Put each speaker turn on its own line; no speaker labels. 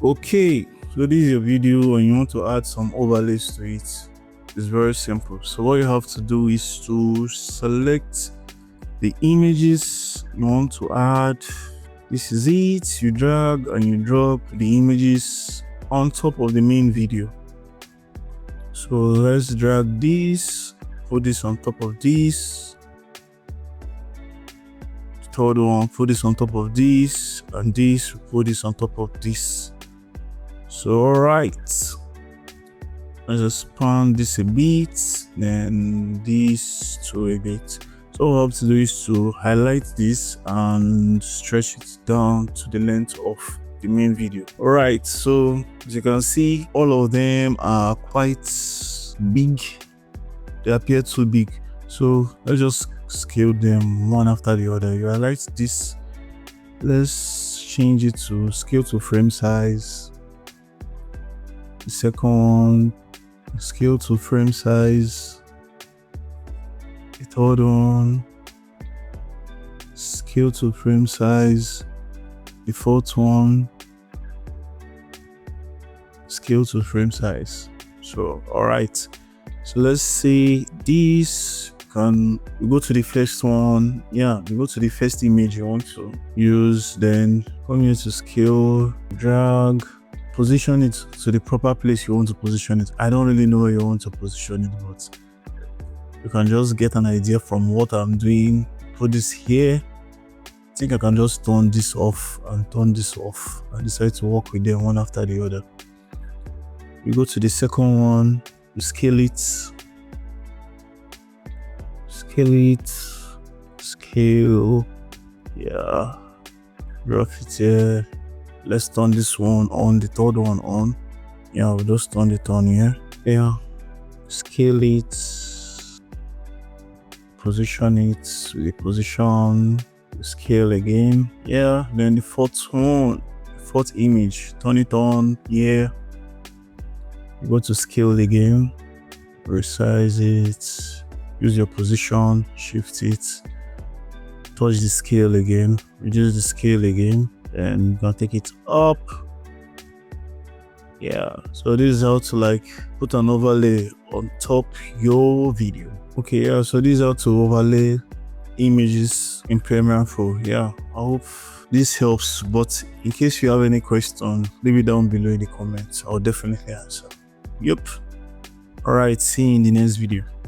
Okay, so this is your video and you want to add some overlays to it. It's very simple. So what you have to do is to select the images you want to add. This is it. You drag and you drop the images on top of the main video. So let's drag this, put this on top of this. Third one, put this on top of this, and this, put this on top of this. So alright, let's expand this a bit, then this to a bit. So what I have to do is to highlight this and stretch it down to the length of the main video. Alright, so as you can see, all of them are quite big. They appear too big. So let's just scale them one after the other. You highlight this. Let's change it to scale to frame size. The second one, scale to frame size. The third one, scale to frame size. The fourth one, scale to frame size. So alright, so let's say this. We go to the first one. Yeah, we go to the first image you want to use, then come here to scale, drag, position it to the proper place you want to position it. I don't really know where you want to position it, but you can just get an idea from what I'm doing. Put this here. I think I can just turn this off and turn this off. I decide to work with them one after the other. We go to the second one, we scale it, scale, yeah, drop it here. Let's turn this one on, the third one on. Yeah, we'll just turn it on here. Yeah, scale it, position it, we position, scale again. Yeah, then the fourth one, fourth image, turn it on here. You go to scale again, resize it, use your position, shift it, touch the scale again, reduce the scale again, and you can take it up. Yeah, so this is how to like put an overlay on top your video. Okay, yeah, so this is how to overlay images in Premiere Pro. Yeah, I hope this helps, but in case you have any questions, leave it down below in the comments. I'll definitely answer. Yep. Alright, see you in the next video.